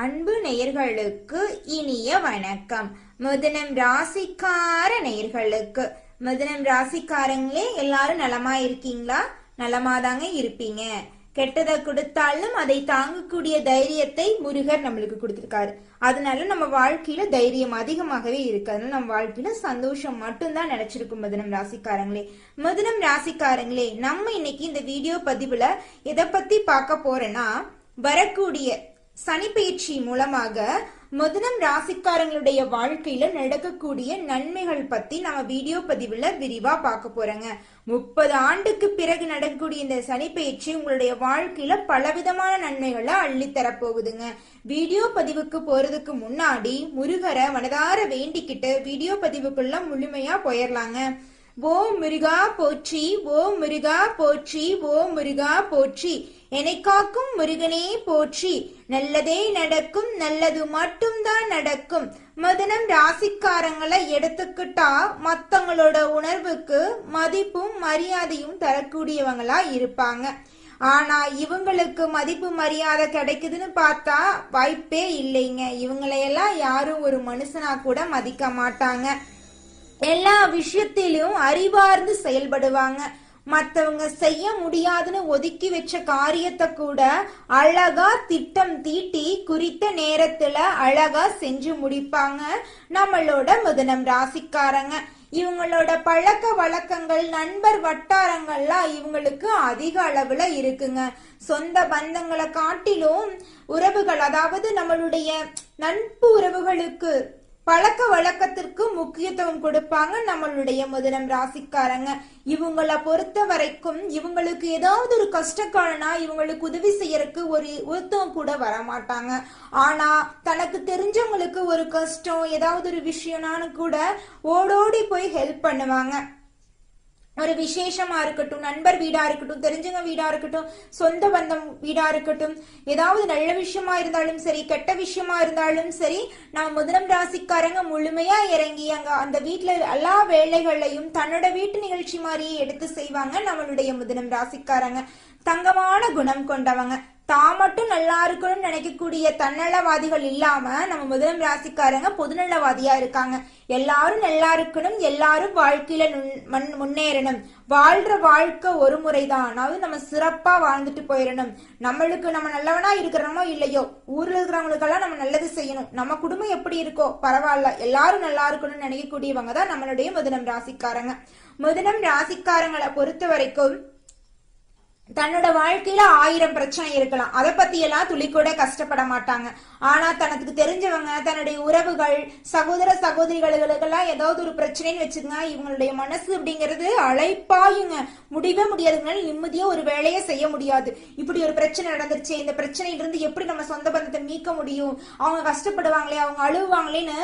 அன்பு நேயர்களுக்கு இனிய வணக்கம். மிதுனம் ராசிக்கார நேயர்களுக்கு, மிதுனம் ராசிக்காரங்களே எல்லாரும் நலமா இருக்கீங்களா? நலமாதாங்க இருப்பீங்க. கெட்டதை கொடுத்தாலும் அதை தாங்கக்கூடிய தைரியத்தை முருகர் நம்மளுக்கு கொடுத்திருக்காரு. அதனால நம்ம வாழ்க்கையில தைரியம் அதிகமாகவே இருக்கு. அதனால நம்ம வாழ்க்கையில சந்தோஷம் மட்டும்தான் நினைச்சிருக்கும். மிதுனம் ராசிக்காரங்களே, மிதுனம் ராசிக்காரங்களே, நம்ம இன்னைக்கு இந்த வீடியோ பதிவுல எதை பத்தி பார்க்க போறேன்னா, வரக்கூடிய சனி பயிற்சி மூலமாக மிதுனம் ராசிக்காரங்களுடைய வாழ்க்கையில நடக்கக்கூடிய நன்மைகள் பத்தி நம்ம வீடியோ பதிவுல விரிவா பார்க்க போறோங்க. 30 ஆண்டுக்கு பிறகு நடக்கக்கூடிய இந்த சனி பயிற்சி உங்களுடைய வாழ்க்கையில பலவிதமான நன்மைகளை அள்ளித்தர போகுதுங்க. வீடியோ பதிவுக்கு போறதுக்கு முன்னாடி முருகரை மனதார வேண்டிக்கிட்டு வீடியோ பதிவுக்குள்ள முழுமையா போயிடலாங்க. ஓம் முருகா போற்றி, ஓம் முருகா போற்றி, ஓம் முருகா போற்றி, என்னை காக்கும் முருகனே போற்றி, நல்லதே நடக்கும், நல்லது மட்டும்தான் நடக்கும். மிதுனம் ராசிக்காரங்களை எடுத்துக்கிட்டா மத்தவங்களோட உணர்வுக்கு மதிப்பும் மரியாதையும் தரக்கூடியவங்களா இருப்பாங்க. ஆனா இவங்களுக்கு மதிப்பு மரியாதை கிடைக்குதுன்னு பார்த்தா வாய்ப்பே இல்லைங்க. இவங்களையெல்லாம் யாரும் ஒரு மனுஷனா கூட மதிக்க மாட்டாங்க. எல்லா விஷயத்திலும் அறிவார்ந்து செயல்படுவாங்க. மற்றவங்க செய்ய முடியாதுன்னு ஒதுக்கி வச்ச காரியத்தை கூட அழகா திட்டம் தீட்டி குறித்த நேரத்துல அழகா செஞ்சு முடிப்பாங்க நம்மளோட மிதுனம் ராசிக்காரங்க. இவங்களோட பழக்க வழக்கங்கள், நண்பர் வட்டாரங்கள்லாம் இவங்களுக்கு அதிக அளவுல இருக்குங்க. சொந்த பந்தங்களை காட்டிலும் உறவுகள், அதாவது நம்மளுடைய நட்பு உறவுகளுக்கு, பழக்க வழக்கத்திற்கு முக்கியத்துவம் கொடுப்பாங்க நம்மளுடைய மிதுனம் ராசிக்காரங்க. இவங்களை பொறுத்த வரைக்கும் இவங்களுக்கு ஏதாவது ஒரு கஷ்டக்காரனா இவங்களுக்கு உதவி செய்யறதுக்கு ஒருத்தவங்க கூட வரமாட்டாங்க. ஆனா தனக்கு தெரிஞ்சவங்களுக்கு ஒரு கஷ்டம், ஏதாவது ஒரு விஷயம்னான்னு கூட ஓடோடி போய் ஹெல்ப் பண்ணுவாங்க. ஒரு விசேஷமா இருக்கட்டும், நண்பர் வீடா இருக்கட்டும், தெரிஞ்சவங்க வீடா இருக்கட்டும், சொந்த பந்தம் வீடா இருக்கட்டும், ஏதாவது நல்ல விஷயமா இருந்தாலும் சரி, கெட்ட விஷயமா இருந்தாலும் சரி, நம்ம மிதுனம் ராசிக்காரங்க முழுமையா இறங்கி அந்த வீட்டுல எல்லா வேலைகளையும் தன்னோட வீட்டு நிகழ்ச்சி மாதிரியே எடுத்து செய்வாங்க நம்மளுடைய மிதுனம் ராசிக்காரங்க. தங்கமான குணம் கொண்டவங்க. தான் மட்டும் நல்லா இருக்கணும்னு நினைக்கக்கூடிய தன்னலவாதிகள் இல்லாம நம்ம மிதுனம் ராசிக்காரங்க பொதுநலவாதியா இருக்காங்க. எல்லாரும் நல்லா இருக்கணும், எல்லாரும் வாழ்க்கையில முன்னேறணும். வாழ்ற வாழ்க்கை ஒரு முறைதான், அதாவது நம்ம சிறப்பா வாழ்ந்துட்டு போயிடணும். நம்மளுக்கு நம்ம நல்லவனா இருக்கிறோமோ இல்லையோ, ஊர்ல இருக்கிறவங்களுக்கெல்லாம் நம்ம நல்லது செய்யணும். நம்ம குடும்பம் எப்படி இருக்கோ பரவாயில்ல, எல்லாரும் நல்லா இருக்கணும்னு நினைக்கக்கூடியவங்க தான் நம்மளுடைய மிதுனம் ராசிக்காரங்க. மிதுனம் ராசிக்காரங்களை பொறுத்த வரைக்கும் தன்னோட வாழ்க்கையில 1000 பிரச்சனை இருக்கலாம், அதை பத்தி எல்லாம் துளி கூட கஷ்டப்பட மாட்டாங்க. ஆனா தனக்கு தெரிஞ்சவங்க, தன்னுடைய உறவுகள், சகோதர சகோதரிகளுக்கெல்லாம் ஏதாவது ஒரு பிரச்சனைன்னு வச்சுங்க, இவங்களுடைய மனசு அப்படிங்கிறது அழைப்பாயுங்க. முடியவே முடியாதுங்க. நிம்மதியா ஒரு வேலையை செய்ய முடியாது. இப்படி ஒரு பிரச்சனை நடந்துருச்சு, இந்த பிரச்சனையிலிருந்து எப்படி நம்ம சொந்த பந்தத்தை மீட்க முடியும், அவங்க கஷ்டப்படுவாங்களே, அவங்க அழுவாங்களேன்னு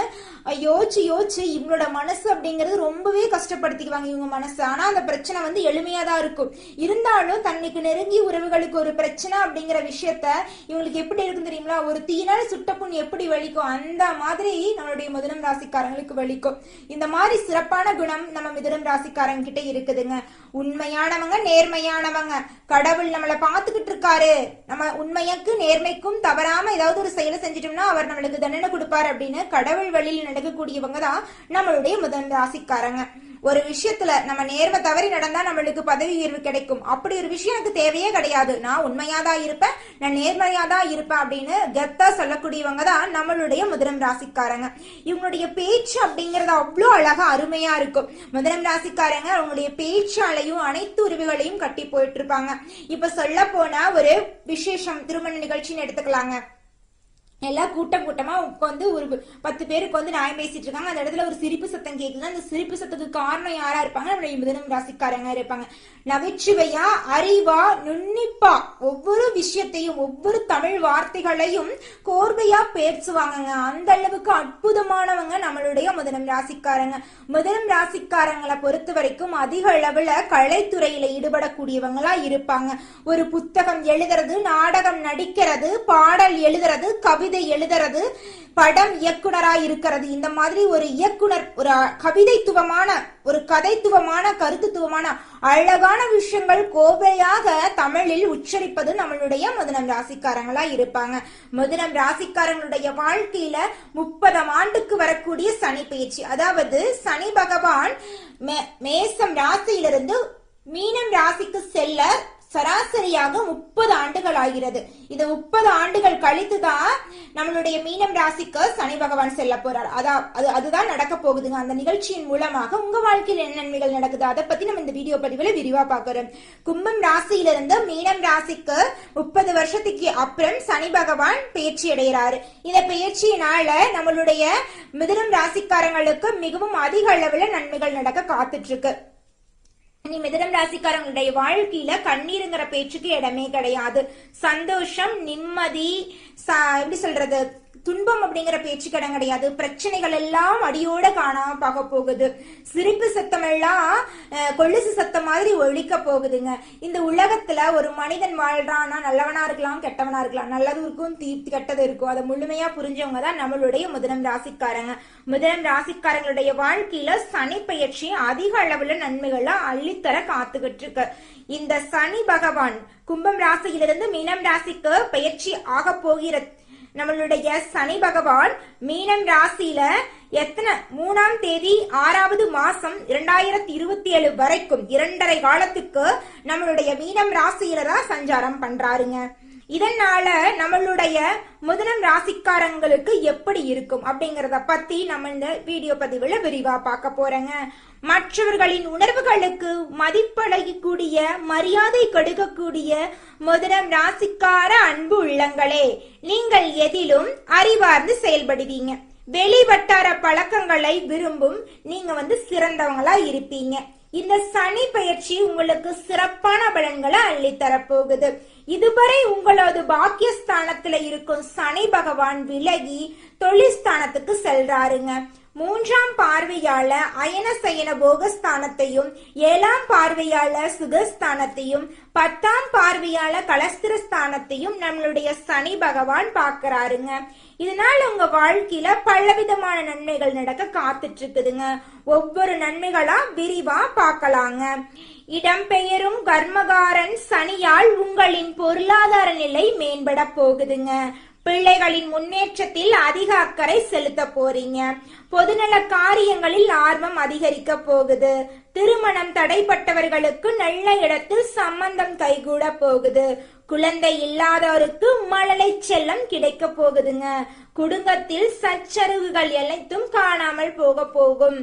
யோசிச்சு யோசிச்சு இவங்களோட மனசு அப்படிங்கிறது ரொம்பவே கஷ்டப்படுத்திக்குவாங்க இவங்க மனசு. ஆனா அந்த பிரச்சனை வந்து எளிமையாதான் இருக்கும். இருந்தாலும் தன்னைக்கு நெருங்கிய உறவுகளுக்கு ஒரு பிரச்சனை அப்படிங்கிற விஷயத்த இவங்களுக்கு எப்படி இருக்கும் தெரியுங்களா? ஒரு தீனால சுட்ட புண் எப்படி வலிக்கும், அந்த மாதிரி நம்மளுடைய மிதுனம் ராசிக்காரங்களுக்கு வலிக்கும். இந்த மாதிரி சிறப்பான குணம் நம்ம மிதுனம் ராசிக்காரங்க கிட்ட இருக்குதுங்க. உண்மையானவங்க, நேர்மையானவங்க. கடவுள் நம்மளை பார்த்துக்கிட்டு இருக்காரு, நம்ம உண்மைக்கு நேர்மைக்கும் தவறாம ஏதாவது ஒரு செயலை செஞ்சிட்டோம்னா அவர் நம்மளுக்கு தண்டனை கொடுப்பாரு அப்படின்னு கடவுள் வழியில் நடக்கக்கூடியவங்க தான் நம்மளுடைய மிதுனம் ராசிக்காரங்க. ஒரு விஷயத்துல நம்ம நேர்மை தவறி நடந்தா நம்மளுக்கு பதவி உயர்வு கிடைக்கும். அப்படி ஒரு விஷயம் எனக்கு தேவையே கிடையாது, நான் உண்மையாதான் இருப்பேன், நான் நேர்மையாதான் இருப்பேன் அப்படின்னு கெத்தா சொல்லக்கூடியவங்க தான் நம்மளுடைய மிதுனம் ராசிக்காரங்க. இவங்களுடைய பேச்சு அப்படிங்கறது அவ்வளோ அழகா அருமையா இருக்கும். மிதுனம் ராசிக்காரங்க அவங்களுடைய பேச்சாலையும் அனைத்து உறவுகளையும் கட்டி போயிட்டு இருப்பாங்க. இப்ப சொல்ல போனா ஒரு விசேஷம், திருமண நிகழ்ச்சின்னு எடுத்துக்கலாங்க. எல்லாம் கூட்டமா உட்காந்து ஒரு 10 பேருக்கு வந்து நியாயம் பேசிட்டு இருக்காங்க. அந்த இடத்துல ஒரு சிரிப்பு சத்தம் கேட்குது. அந்த சிரிப்பு சத்தத்துக்கு காரணம் யாரா இருப்பாங்க? நம்மளுடைய மிதுனம் ராசிக்காரங்க இருப்பாங்க. நகைச்சுவையா, அறிவா, நுண்ணிப்பா ஒவ்வொரு விஷயத்தையும், ஒவ்வொரு தமிழ் வார்த்தைகளையும் கோர்வையா பேசுவாங்க. அந்த அளவுக்கு அற்புதமானவங்க நம்மளுடைய மிதுனம் ராசிக்காரங்க. மிதுனம் ராசிக்காரங்களை பொறுத்த வரைக்கும் அதிக அளவுல கலைத்துறையில ஈடுபடக்கூடியவங்களா இருப்பாங்க. ஒரு புத்தகம் எழுதுறது, நாடகம் நடிக்கிறது, பாடல் எழுதுறது, கவிதை கவிதை எழுதுறது, படம் இயக்குனரா இருக்கிறது, இந்த மாதிரி ஒரு இயக்குனர் ஒரு கவிதைத்துவமான ஒரு கதைத்துவமான கருத்துத்துவமான அழகான விஷயங்கள் கோவையாக தமிழில் உச்சரிப்பது நம்மளுடைய மிதுனம் ராசிக்காரங்களா இருப்பாங்க. மிதுனம் ராசிக்காரங்களுடைய வாழ்க்கையில 30 ஆண்டுக்கு வரக்கூடிய சனி பயிற்சி, அதாவது சனி பகவான் மேசம் ராசியிலிருந்து மீனம் ராசிக்கு செல்ல சராசரியாக 30 ஆண்டுகள் ஆகிறது. இந்த 30 ஆண்டுகள் கழித்துதான் நம்மளுடைய மீனம் ராசிக்கு சனி பகவான் செல்ல போறார். அதுதான் நடக்க போகுதுங்க. அந்த நிகழ்ச்சியின் மூலமாக உங்க வாழ்க்கையில் என்ன நன்மைகள் நடக்குது அதை பத்தி நம்ம இந்த வீடியோ பதிவுல விரிவா பார்க்கிறோம். கும்பம் ராசியிலிருந்து மீனம் ராசிக்கு 30 வருஷத்துக்கு அப்புறம் சனி பகவான் பயிற்சி அடைகிறாரு. இந்த பயிற்சியினால நம்மளுடைய மிதுனம் ராசிக்காரங்களுக்கு மிகவும் அதிக அளவுல நன்மைகள் நடக்க காத்துட்டு இருக்கு. மிதுனம் ராசிக்காரங்களுடைய வாழ்க்கையில கண்ணீருங்கிற பேச்சுக்கு இடமே கிடையாது. சந்தோஷம், நிம்மதி, எப்படி சொல்றது, துன்பம் அப்படிங்கிற பேச்சு இடம் கிடையாது. பிரச்சனைகள் எல்லாம் அடியோட காணாம பார்க்க போகுது. சிரிப்பு சத்தம் எல்லாம் கொலுசு சத்தம் மாதிரி ஒழிக்க போகுதுங்க. இந்த உலகத்துல ஒரு மனிதன் வாழ்றான்னா நல்லவனா இருக்கலாம், கெட்டவனா இருக்கலாம், நல்லது இருக்கும், கெட்டது இருக்கும். அதை முழுமையா புரிஞ்சவங்க தான் நம்மளுடைய மிதுனம் ராசிக்காரங்க. மிதுனம் ராசிக்காரங்களுடைய வாழ்க்கையில சனி பயிற்சி அதிக அளவுல நன்மைகளை அள்ளித்தர காத்துக்கிட்டு இருக்கு. இந்த சனி பகவான் கும்பம் ராசியிலிருந்து மீனம் ராசிக்கு பயிற்சி ஆக போகிற நம்மளுடைய சனி பகவான் மீனம் ராசியில 3ஆம் தேதி 6வது மாசம் 2027 வரைக்கும் 2.5 காலத்துக்கு நம்மளுடைய மீனம் ராசியில தான் சஞ்சாரம் பண்றாருங்க. இதனால நம்மளுடைய மிதுனம் ராசிக்காரங்களுக்கு எப்படி இருக்கும் அப்படிங்கறத பத்தி நம்ம இந்த வீடியோ பதிவுல விரிவா பார்க்க போறேங்க. மற்றவர்களின் உணர்வுகளுக்கு மதிப்படையக்கூடிய, மரியாதை கொடுக்கக்கூடிய மிதுனம் ராசிக்கார அன்பு உள்ளங்களே, நீங்கள் எதிலும் அறிவார்ந்து செயல்படுவீங்க. வெளி வட்டார பழக்கங்களை விரும்பும் நீங்க சிறந்தவங்களா இருப்பீங்க. இந்த சனி பயிற்சி உங்களுக்கு சிறப்பான பலன்களை அள்ளித்தரப்போகுது. இதுவரை உங்களது பாக்கியஸ்தானத்துல இருக்கும் சனி பகவான் விலகி தொழில்ஸ்தானத்துக்கு செல்றாருங்க. 3ஆம் பார்வையால அயன சயன போகஸ்தானத்தையும், 7ஆம் பார்வையால சுகஸ்தானத்தையும், 10ஆம் பார்வையால கலஸ்திரஸ்தானத்தையும் நம்மளுடைய சனி பகவான் பாக்குறாருங்க. இதனால உங்க வாழ்க்கையில பலவிதமான நன்மைகள் நடக்க காத்துட்டு இருக்குதுங்க. ஒவ்வொரு நன்மைகளா விரிவா பார்க்கலாங்க. இடம்பெயரும் கர்மகாரன் சனியால் உங்களின் பொருளாதார நிலை மேம்பட போகுதுங்க. பிள்ளைகளின் முன்னேற்றத்தில் அதிக அக்கறை செலுத்த போறீங்க. பொதுநல காரியங்களில் ஆர்வம் அதிகரிக்க போகுது. திருமணம் தடைப்பட்டவர்களுக்கு நல்ல இடத்தில் சம்பந்தம் கைகூட போகுது. குழந்தை இல்லாதவருக்கு மழலை செல்லம் கிடைக்க போகுதுங்க. குடும்பத்தில் சச்சரவுகள் அனைத்தும் காணாமல் போகும்.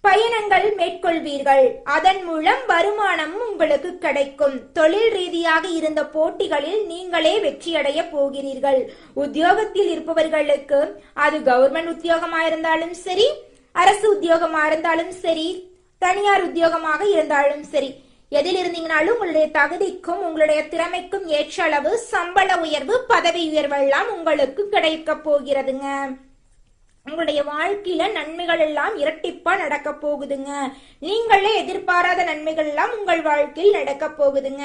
பயணங்கள் மேற்கொள்வீர்கள். அதன் மூலம் வருமானமும் உங்களுக்கு கிடைக்கும். தொழில் ரீதியாக இருந்த போட்டிகளில் நீங்களே வெற்றியடைய போகிறீர்கள். உத்தியோகத்தில் இருப்பவர்களுக்கு, அது கவர்மெண்ட் உத்தியோகமா இருந்தாலும் சரி, அரசு உத்தியோகமா இருந்தாலும் சரி, தனியார் உத்தியோகமாக இருந்தாலும் சரி, எதில் இருந்தீங்கனாலும் உங்களுடைய தகுதிக்கும் உங்களுடைய திறமைக்கும் ஏற்ற அளவு சம்பள உயர்வு, பதவி உயர்வு எல்லாம் உங்களுக்கு கிடைக்க போகிறதுங்க. உங்களுடைய வாழ்க்கையில நன்மைகள் எல்லாம் இரட்டிப்பா நடக்க போகுதுங்க. நீங்களே எதிர்பாராத நன்மைகள் எல்லாம் உங்கள் வாழ்க்கையில் நடக்க போகுதுங்க.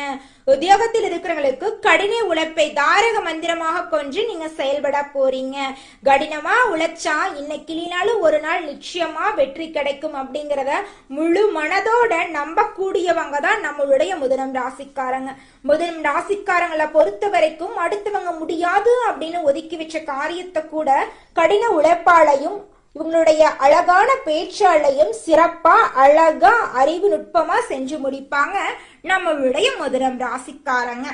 உத்தியோகத்தில் இருக்கிறவங்களுக்கு கடின உழைப்பை தாரக மந்திரமாக கொண்டு நீங்க செயல்பட போறீங்க. கடினமா உழைச்சா இன்னைக்கு இல்லைனாலும் ஒரு நாள் நிச்சயமா வெற்றி கிடைக்கும் அப்படிங்கறத முழு மனதோட நம்பக்கூடியவங்க தான் நம்மளுடைய மிதுனம் ராசிக்காரங்க. மிதுனம் ராசிக்காரங்களை பொறுத்த வரைக்கும் அடுத்தவங்க முடியாது அப்படின்னு ஒதுக்கி வச்ச காரியத்தை கூட கடின உழைப்பாளையும் இவங்களுடைய அழகான பேச்சாலையும் சிறப்பா அழகா அறிவு நுட்பமா செஞ்சு முடிப்பாங்க நம்மளுடைய மிதுனம் ராசிக்காரங்க.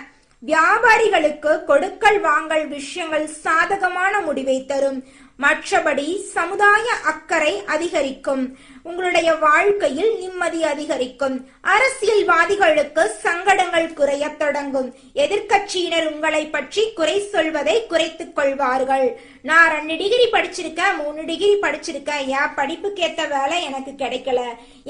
வியாபாரிகளுக்கு கொடுக்கல் வாங்கல் விஷயங்கள் சாதகமான முடிவை தரும். மற்றபடி சமுதாய அக்கறை அதிகரிக்கும். உங்களுடைய வாழ்க்கையில் நிம்மதி அதிகரிக்கும். அரசியல்வாதிகளுக்கு சங்கடங்கள் குறைய தொடங்கும். எதிர்கட்சியினர் உங்களை பற்றி குறை சொல்வதை குறைத்துக் கொள்வார்கள். நான் 2 டிகிரி படிச்சிருக்கேன், 3 டிகிரி படிச்சிருக்கேன், என் படிப்புக்கு ஏத்த வேலை எனக்கு கிடைக்கல,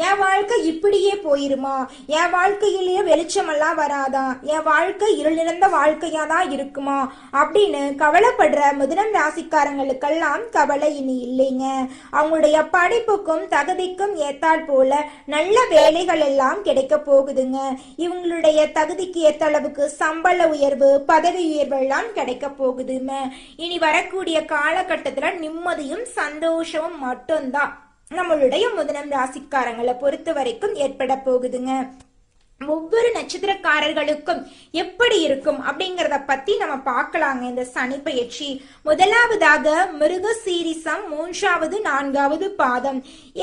என் வாழ்க்கை இப்படியே போயிருமா, என் வாழ்க்கையிலேயே வெளிச்சமெல்லாம் வராதா, என் வாழ்க்கை இருள் நிறைந்த வாழ்க்கையா தான் இருக்குமா அப்படின்னு கவலைப்படுற மிதுனம் ராசிக்காரங்களுக்கெல்லாம் கவலை இனி இல்லைங்க. அவங்களுடைய படிப்புக்கும் தகுதிக்கும் ஏத்தால் போல நல்ல வேலைகள் எல்லாம் கிடைக்க போகுதுங்க. இவங்களுடைய தகுதிக்கு ஏத்த அளவுக்கு சம்பள உயர்வு, பதவி உயர்வு எல்லாம் கிடைக்க போகுதுங்க. இனி வரக்கூடிய காலகட்டத்துல நிம்மதியும் சந்தோஷமும் மட்டும்தான் நம்மளுடைய மிதுனம் ராசிக்காரங்களை பொறுத்த வரைக்கும் ஏற்பட போகுதுங்க. ஒவ்வொரு நட்சத்திரக்காரர்களுக்கும் எப்படி இருக்கும் அப்படிங்கறத பத்தி நம்ம பார்க்கலாங்க. இந்த சனி பெயர்ச்சி முதலாவதாக மிருகசீரிசம் 3வது 4வது பாதம்.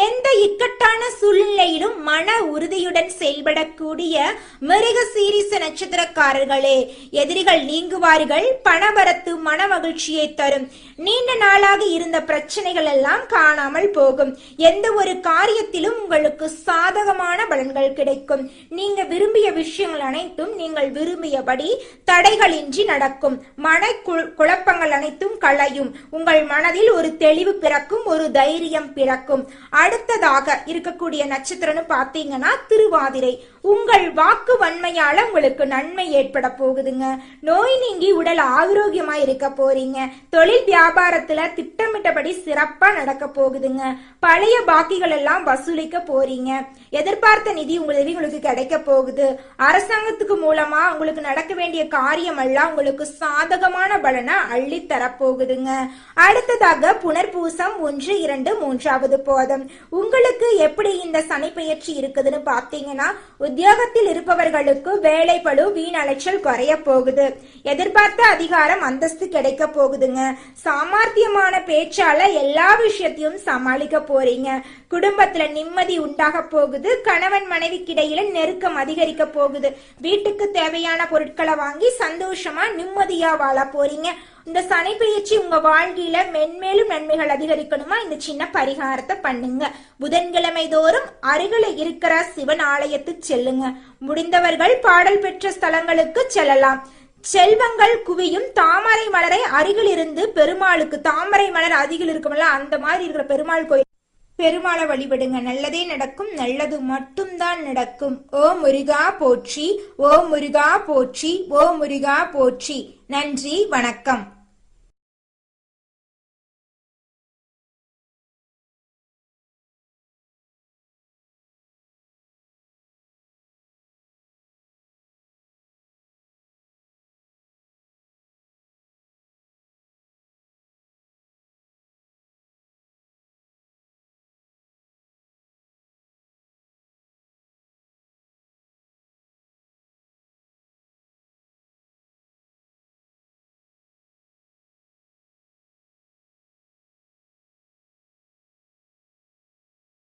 எந்த இக்கட்டான சூழ்நிலையிலும் மன உறுதியுடன் செயல்படக்கூடிய மிருகசீரிச நட்சத்திரக்காரர்களே, எதிரிகள் நீங்குவார்கள். பணவரத்து மன மகிழ்ச்சியை தரும். நீண்ட நாளாக இருந்த பிரச்சனைகள் எல்லாம் காணாமல் போகும். எந்த ஒரு காரியத்திலும் உங்களுக்கு சாதகமான பலன்கள் கிடைக்கும். நீங்க விரும்பிய விஷயங்கள் அனைத்தும் நீங்கள் விரும்பியபடி தடைகளின்றி நடக்கும். மன குழப்பங்கள் அனைத்தும் களையும். உங்கள் மனதில் ஒரு தெளிவு பிறக்கும், ஒரு தைரியம் பிறக்கும். அடுத்ததாக இருக்கக்கூடிய நட்சத்திரம்னு பாத்தீங்கன்னா திருவாதிரை. உங்கள் வாக்கு வன்மையால உங்களுக்கு நன்மை ஏற்பட போகுதுங்க. நோய் நீங்கி உடல் ஆரோக்கியமா இருக்க போறீங்க. தொழில் வியாபாரத்துல திட்டமிட்டபடி சிறப்பா நடக்க போகுதுங்க. பழைய பாக்கிகள் எல்லாம் வசூலிக்க போறீங்க. எதிர்பார்த்த நிதி உங்களுக்கு கிடைக்க போகுது. அரசாங்கத்துக்கு மூலமா உங்களுக்கு நடக்க வேண்டிய காரியம் எல்லாம் உங்களுக்கு சாதகமான பலனை அள்ளி தரப்போகுதுங்க. அடுத்ததாக புனர்பூசம் 1, 2, 3வது பாதம். உங்களுக்கு எப்படி இந்த சனி பெயர்ச்சி இருக்குதுன்னு பாத்தீங்கன்னா, உத்தியோகத்தில் இருப்பவர்களுக்கு வேலை பளு வீண் அலைச்சல் குறைய போகுது. எதிர்பார்த்த அதிகாரம் அந்தஸ்து கிடைக்க போகுதுங்க. சாமர்த்தியமான பேச்சால எல்லா விஷயத்தையும் சமாளிக்க போறீங்க. குடும்பத்துல நிம்மதி உண்டாக போகுது. கணவன் மனைவிக்கிடையில நெருக்கம் அதிகரிக்க போகுது. வீட்டுக்கு தேவையான பொருட்களை வாங்கி சந்தோஷமா நிம்மதியா வாழ போறீங்க. இந்த சனி பெயர்ச்சி உங்க வாழ்க்கையில மென்மேலும் நன்மைகள் அதிகரிக்கணுமா, இந்த சின்ன பரிகாரத்தை பண்ணுங்க. புதன்கிழமை தோறும் அருகில இருக்கிற சிவன் ஆலயத்துக்கு செல்லுங்க. முடிந்தவர்கள் பாடல் பெற்ற ஸ்தலங்களுக்கு செல்லலாம். செல்வங்கள் குவியும். தாமரை மலரை அருகில் இருந்து பெருமாளுக்கு, தாமரை மலர் அருகில் இருக்கும்ல அந்த மாதிரி இருக்கிற பெருமாள் கோயில் பெருமாளை வழிபடுங்க. நல்லதே நடக்கும். நல்லது மட்டும்தான் நடக்கும். ஓ முருகா போற்றி, ஓ முருகா போற்றி, ஓ முருகா போற்றி. நன்றி, வணக்கம்.